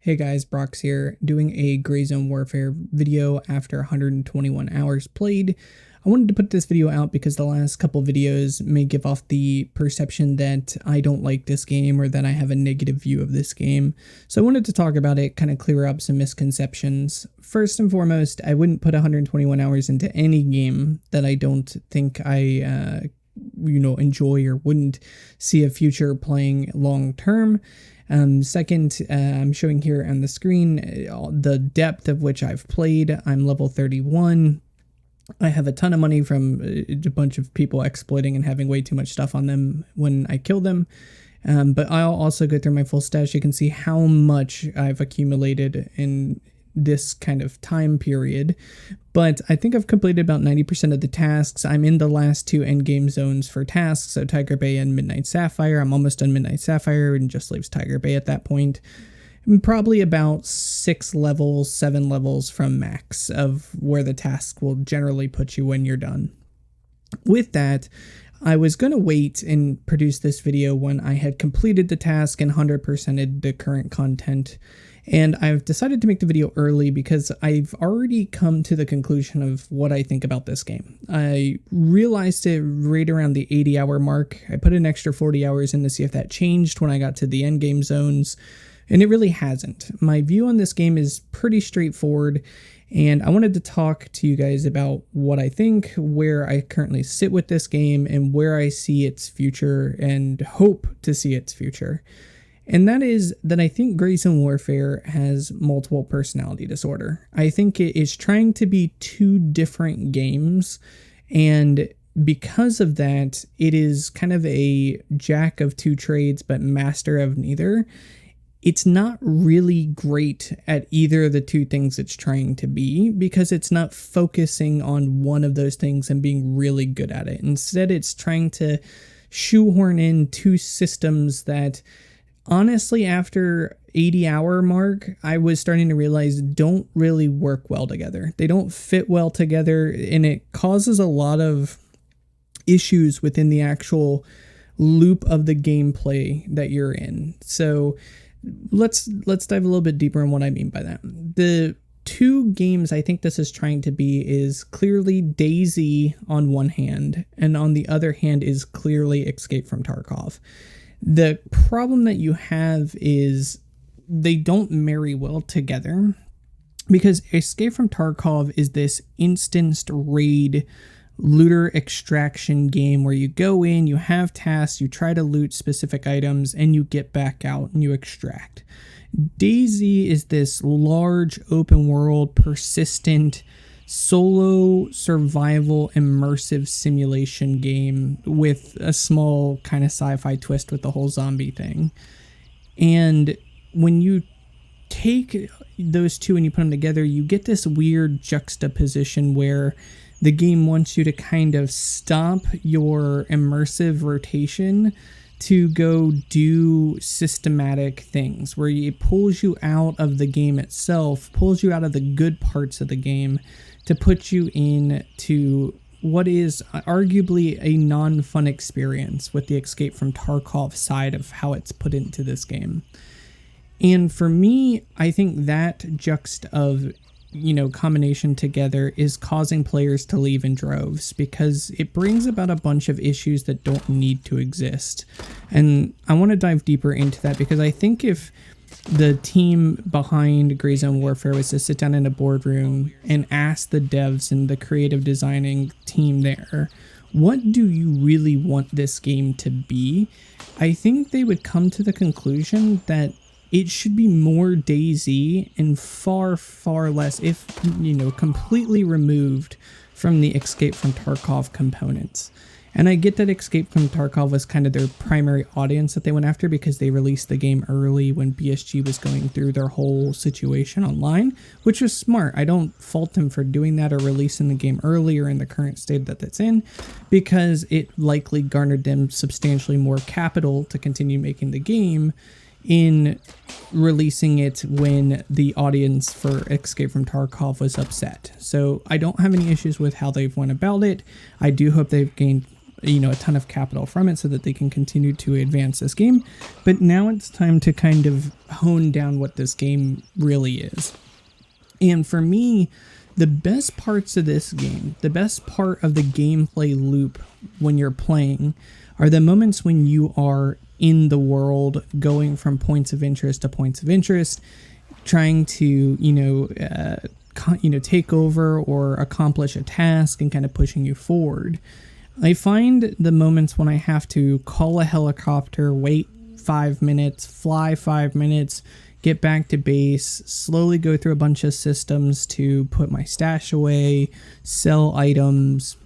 Hey guys, Brox here, doing a GrayZone Warfare video after 121 hours played. I wanted to put this video out because the last couple videos may give off the perception that I don't like this game or that I have a negative view of this game. So I wanted to talk about it, kind of clear up some misconceptions. First and foremost, I wouldn't put 121 hours into any game that I don't think I enjoy or wouldn't see a future playing long term. Second, I'm showing here on the screen the depth of which I've played. I'm level 31. I have a ton of money from a bunch of people exploiting and having way too much stuff on them when I kill them. But I'll also go through my full stash. You can see how much I've accumulated in this kind of time period. But I think I've completed about 90% of the tasks. I'm in the last two endgame zones for tasks, so Tiger Bay and Midnight Sapphire. I'm almost done Midnight Sapphire and just leaves Tiger Bay at that point. I'm probably about 7 levels from max of where the task will generally put you when you're done. With that, I was going to wait and produce this video when I had completed the task and 100%ed the current content. And I've decided to make the video early because I've already come to the conclusion of what I think about this game. I realized it right around the 80-hour mark. I put an extra 40 hours in to see if that changed when I got to the endgame zones, and it really hasn't. My view on this game is pretty straightforward, and I wanted to talk to you guys about what I think, where I currently sit with this game, and where I see its future and hope to see its future. And that is that I think GrayZone Warfare has multiple personality disorder. I think it is trying to be two different games, and because of that, it is kind of a jack of two trades but master of neither. It's not really great at either of the two things it's trying to be because it's not focusing on one of those things and being really good at it. Instead, it's trying to shoehorn in two systems that, honestly, after 80-hour mark, I was starting to realize don't really work well together. They don't fit well together, and it causes a lot of issues within the actual loop of the gameplay that you're in. So let's dive a little bit deeper on what I mean by that. The two games I think this is trying to be is clearly DayZ on one hand, and on the other hand is clearly Escape from Tarkov. The problem that you have is they don't marry well together because Escape from Tarkov is this instanced raid looter extraction game where you go in, you have tasks, you try to loot specific items, and you get back out and you extract. DayZ is this large open world, persistent, solo survival immersive simulation game with a small kind of sci-fi twist with the whole zombie thing. And when you take those two and you put them together, you get this weird juxtaposition where the game wants you to kind of stop your immersive rotation to go do systematic things, where it pulls you out of the game itself, pulls you out of the good parts of the game to put you into what is arguably a non-fun experience with the Escape from Tarkov side of how it's put into this game. And for me, I think that combination together is causing players to leave in droves because it brings about a bunch of issues that don't need to exist. And I want to dive deeper into that because I think if the team behind GrayZone Warfare was to sit down in a boardroom and ask the devs and the creative designing team there, what do you really want this game to be? I think they would come to the conclusion that it should be more DayZ and far, far less, if completely removed from the Escape from Tarkov components. And I get that Escape from Tarkov was kind of their primary audience that they went after because they released the game early when BSG was going through their whole situation online, which was smart. I don't fault them for doing that or releasing the game earlier in the current state that it's in, because it likely garnered them substantially more capital to continue making the game in releasing it when the audience for Escape from Tarkov was upset. So I don't have any issues with how they've went about it. I do hope they've gained a ton of capital from it so that they can continue to advance this game. But now it's time to kind of hone down what this game really is. And for me, the best parts of this game, the best part of the gameplay loop when you're playing, are the moments when you are in the world, going from points of interest to points of interest, trying to, take over or accomplish a task and kind of pushing you forward. I find the moments when I have to call a helicopter, wait 5 minutes, fly 5 minutes, get back to base, slowly go through a bunch of systems to put my stash away, sell items,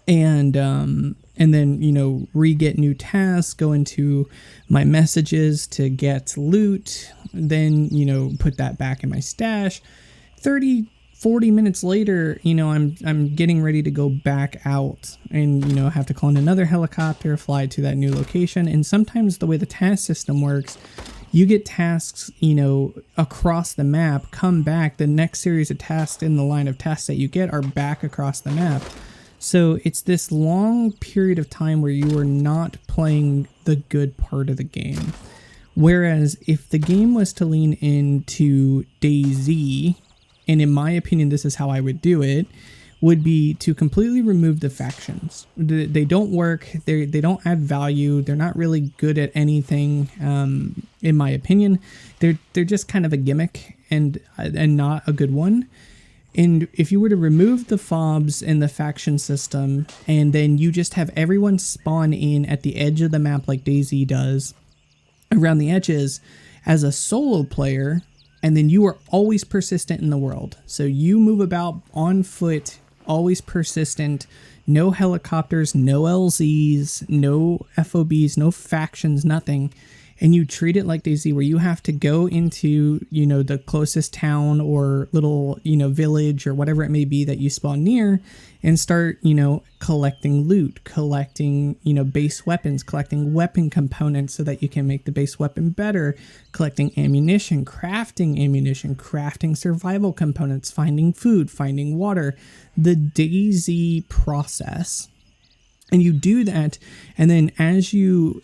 and then, re-get new tasks, go into my messages to get loot, then, put that back in my stash. 30-40 minutes later, I'm getting ready to go back out and, have to call in another helicopter, fly to that new location. And sometimes the way the task system works, you get tasks, across the map, come back, the next series of tasks in the line of tasks that you get are back across the map. So it's this long period of time where you are not playing the good part of the game. Whereas if the game was to lean into DayZ, and in my opinion, this is how I would do it, would be to completely remove the factions. They don't work. They don't add value. They're not really good at anything, in my opinion. They're just kind of a gimmick and not a good one. And if you were to remove the fobs and the faction system, and then you just have everyone spawn in at the edge of the map like DayZ does, around the edges, as a solo player, and then you are always persistent in the world. So you move about on foot, always persistent, no helicopters, no LZs, no FOBs, no factions, nothing. And you treat it like DayZ, where you have to go into, the closest town or little, village or whatever it may be that you spawn near and start, collecting loot, collecting, base weapons, collecting weapon components so that you can make the base weapon better, collecting ammunition, crafting survival components, finding food, finding water, the DayZ process. And you do that, and then as you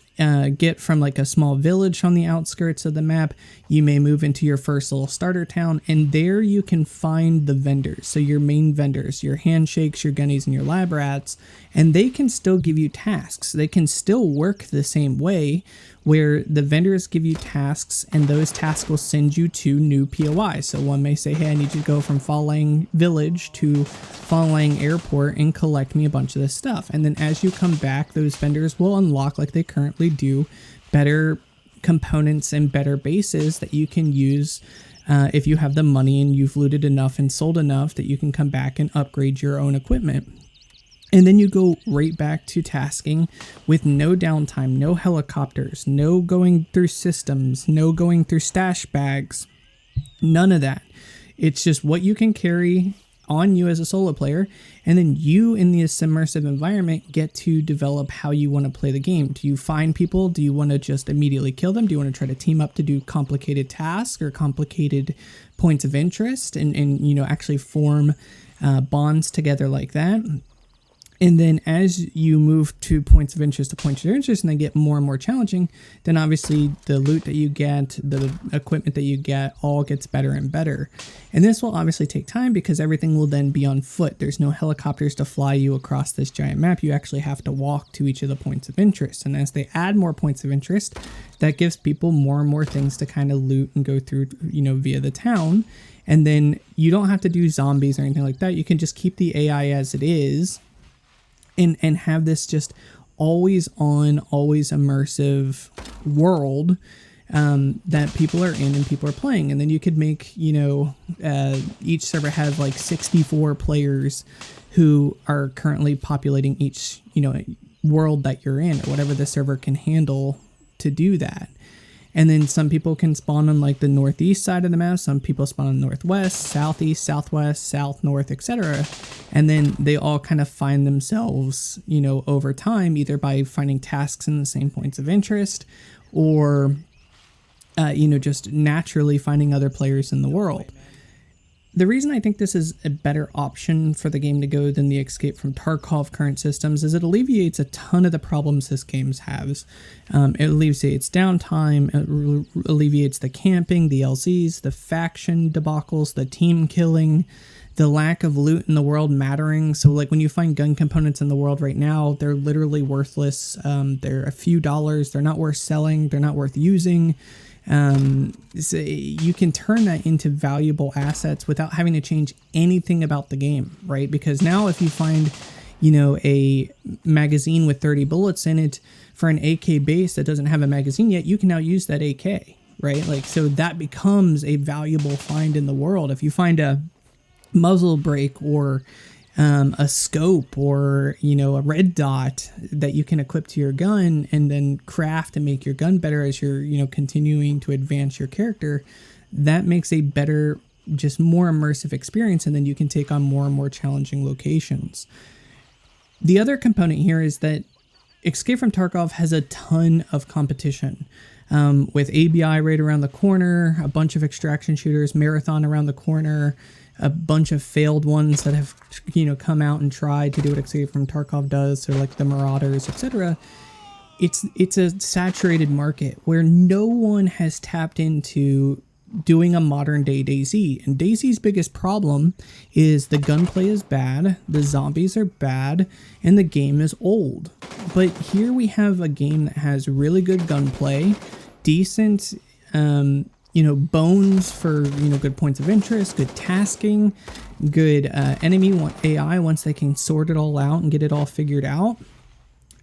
get from like a small village on the outskirts of the map, you may move into your first little starter town, and there you can find the vendors. So your main vendors, your handshakes, your gunnies, and your lab rats, and they can still give you tasks. They can still work the same way, where the vendors give you tasks, and those tasks will send you to new POI. So one may say, hey, I need you to go from Falling Village to Falling Airport and collect me a bunch of this stuff. And then as you come back, those vendors will unlock, like they currently do, better components and better bases that you can use if you have the money and you've looted enough and sold enough that you can come back and upgrade your own equipment. And then you go right back to tasking with no downtime, no helicopters, no going through systems, no going through stash bags, none of that. It's just what you can carry on you as a solo player, and then you in this immersive environment get to develop how you want to play the game. Do you find people? Do you want to just immediately kill them? Do you want to try to team up to do complicated tasks or complicated points of interest and actually form bonds together like that? And then as you move to points of interest and they get more and more challenging, then obviously the loot that you get, the equipment that you get, all gets better and better. And this will obviously take time because everything will then be on foot. There's no helicopters to fly you across this giant map. You actually have to walk to each of the points of interest. And as they add more points of interest, that gives people more and more things to kind of loot and go through, via the town. And then you don't have to do zombies or anything like that. You can just keep the AI as it is. And have this just always on, always immersive world that people are in and people are playing. And then you could make, each server have like 64 players who are currently populating each, world that you're in, or whatever the server can handle to do that. And then some people can spawn on like the northeast side of the map. Some people spawn on northwest, southeast, southwest, south, north, etc. And then they all kind of find themselves, over time, either by finding tasks in the same points of interest or, just naturally finding other players in the world. The reason I think this is a better option for the game to go than the Escape from Tarkov current systems is it alleviates a ton of the problems this game has. It alleviates downtime, it alleviates the camping, the LZs, the faction debacles, the team killing, the lack of loot in the world mattering. So like when you find gun components in the world right now, they're literally worthless. They're a few dollars, they're not worth selling, they're not worth using. So you can turn that into valuable assets without having to change anything about the game, right? Because now if you find, you know, a magazine with 30 bullets in it for an AK base that doesn't have a magazine yet, you can now use that AK, right? Like, so that becomes a valuable find in the world. If you find a muzzle brake or a scope or, you know, a red dot that you can equip to your gun and then craft and make your gun better as you're, you know, continuing to advance your character, that makes a better, just more immersive experience, and then you can take on more and more challenging locations. The other component here is that Escape from Tarkov has a ton of competition. With ABI right around the corner, a bunch of extraction shooters, Marathon around the corner, a bunch of failed ones that have, you know, come out and tried to do what Escape from Tarkov does, so like the Marauders, etc. It's a saturated market where no one has tapped into doing a modern day DayZ. And DayZ's biggest problem is the gunplay is bad, the zombies are bad, and the game is old. But here we have a game that has really good gunplay, decent you know, bones for, you know, good points of interest, good tasking, good enemy AI once they can sort it all out and get it all figured out,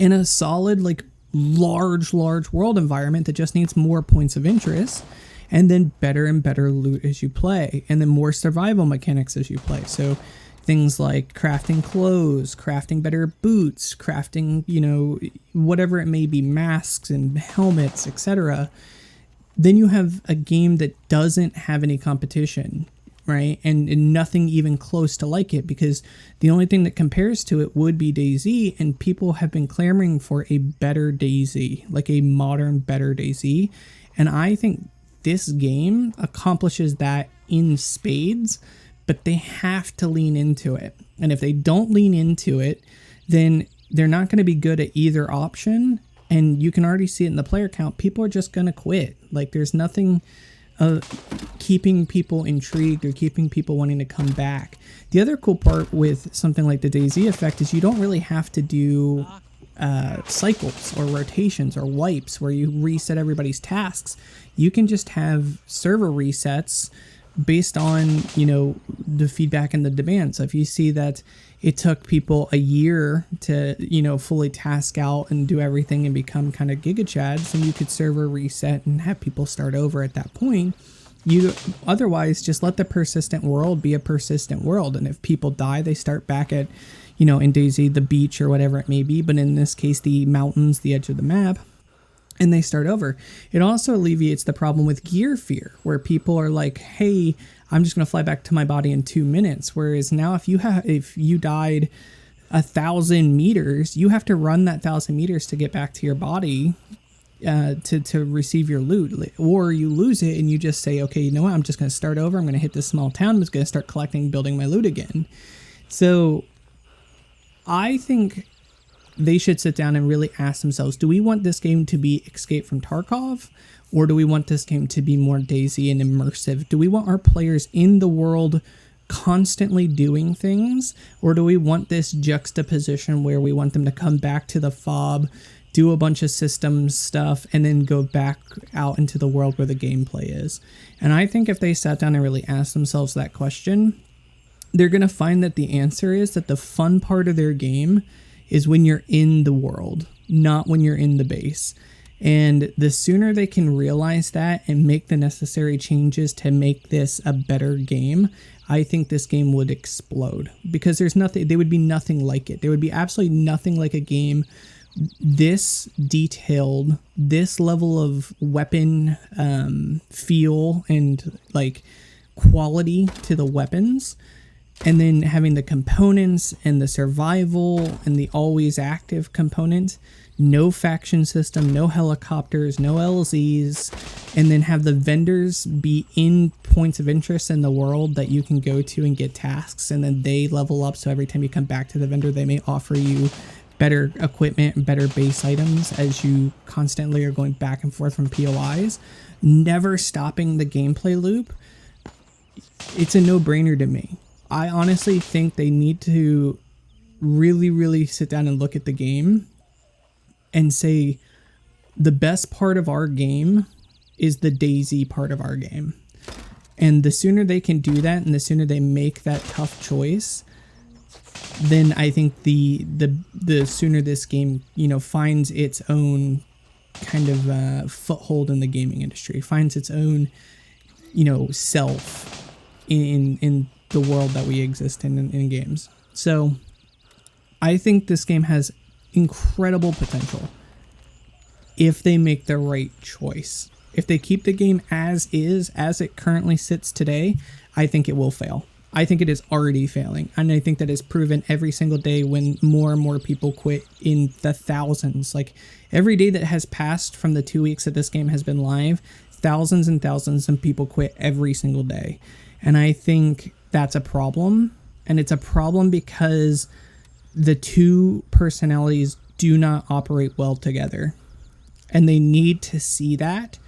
and a solid, like, large world environment that just needs more points of interest, and then better and better loot as you play, and then more survival mechanics as you play. So things like crafting clothes, crafting better boots, crafting, you know, whatever it may be, masks and helmets, etc. Then you have a game that doesn't have any competition, right? And nothing even close to like it, because the only thing that compares to it would be DayZ, and people have been clamoring for a better DayZ, like a modern, better DayZ. And I think this game accomplishes that in spades, but they have to lean into it. And if they don't lean into it, then they're not going to be good at either option. And you can already see it in the player count. People are just going to quit. Like, there's nothing keeping people intrigued or keeping people wanting to come back. The other cool part with something like the DayZ effect is you don't really have to do cycles or rotations or wipes where you reset everybody's tasks. You can just have server resets based on, you know, the feedback and the demand. So if you see that it took people a year to, you know, fully task out and do everything and become kind of Giga Chads, then you could server reset and have people start over at that point. You otherwise just let the persistent world be a persistent world. And if people die, they start back at, you know, in DayZ, the beach or whatever it may be. But in this case, the mountains, the edge of the map, and they start over. It also alleviates the problem with gear fear, where people are like, hey, I'm just going to fly back to my body in 2 minutes. Whereas now if you died 1,000 meters, you have to run that 1,000 meters to get back to your body to receive your loot. Or you lose it and you just say, okay, you know what? I'm just going to start over. I'm going to hit this small town. I'm just going to start collecting, building my loot again. So I think they should sit down and really ask themselves, do we want this game to be Escape from Tarkov? Or do we want this game to be more DayZ and immersive? Do we want our players in the world constantly doing things? Or do we want this juxtaposition where we want them to come back to the fob, do a bunch of systems stuff, and then go back out into the world where the gameplay is? And I think if they sat down and really asked themselves that question, they're going to find that the answer is that the fun part of their game is when you're in the world, not when you're in the base. And the sooner they can realize that and make the necessary changes to make this a better game, I think this game would explode, because there's nothing, there would be nothing like it. There would be absolutely nothing like a game this detailed, this level of weapon feel and like quality to the weapons, and then having the components and the survival and the always active component, no faction system, no helicopters, no LZs, and then have the vendors be in points of interest in the world that you can go to and get tasks, and then they level up. So every time you come back to the vendor, they may offer you better equipment and better base items as you constantly are going back and forth from POIs, never stopping the gameplay loop. It's a no-brainer to me. I honestly think they need to really sit down and look at the game and say the best part of our game is the DayZ part of our game. And the sooner they can do that, and the sooner they make that tough choice, then I think the sooner this game, you know, finds its own kind of foothold in the gaming industry, finds its own, you know, self in the world that we exist in games. So I think this game has incredible potential if they make the right choice. If they keep the game as is, as it currently sits today, I think it will fail. I think it is already failing. And I think that is proven every single day when more and more people quit in the thousands. Like every day that has passed from the 2 weeks that this game has been live, thousands and thousands of people quit every single day. And I think that's a problem. And it's a problem because the two personalities do not operate well together. And they need to see that.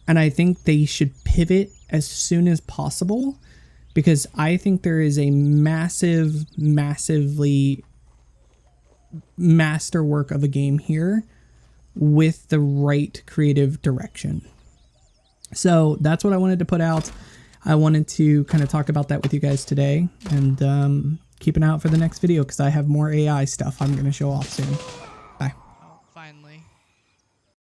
And I think they should pivot as soon as possible, because I think there is a massively masterwork of a game here with the right creative direction. So that's what I wanted to put out. I wanted to kind of talk about that with you guys today, and keep an eye out for the next video because I have more AI stuff I'm going to show off soon.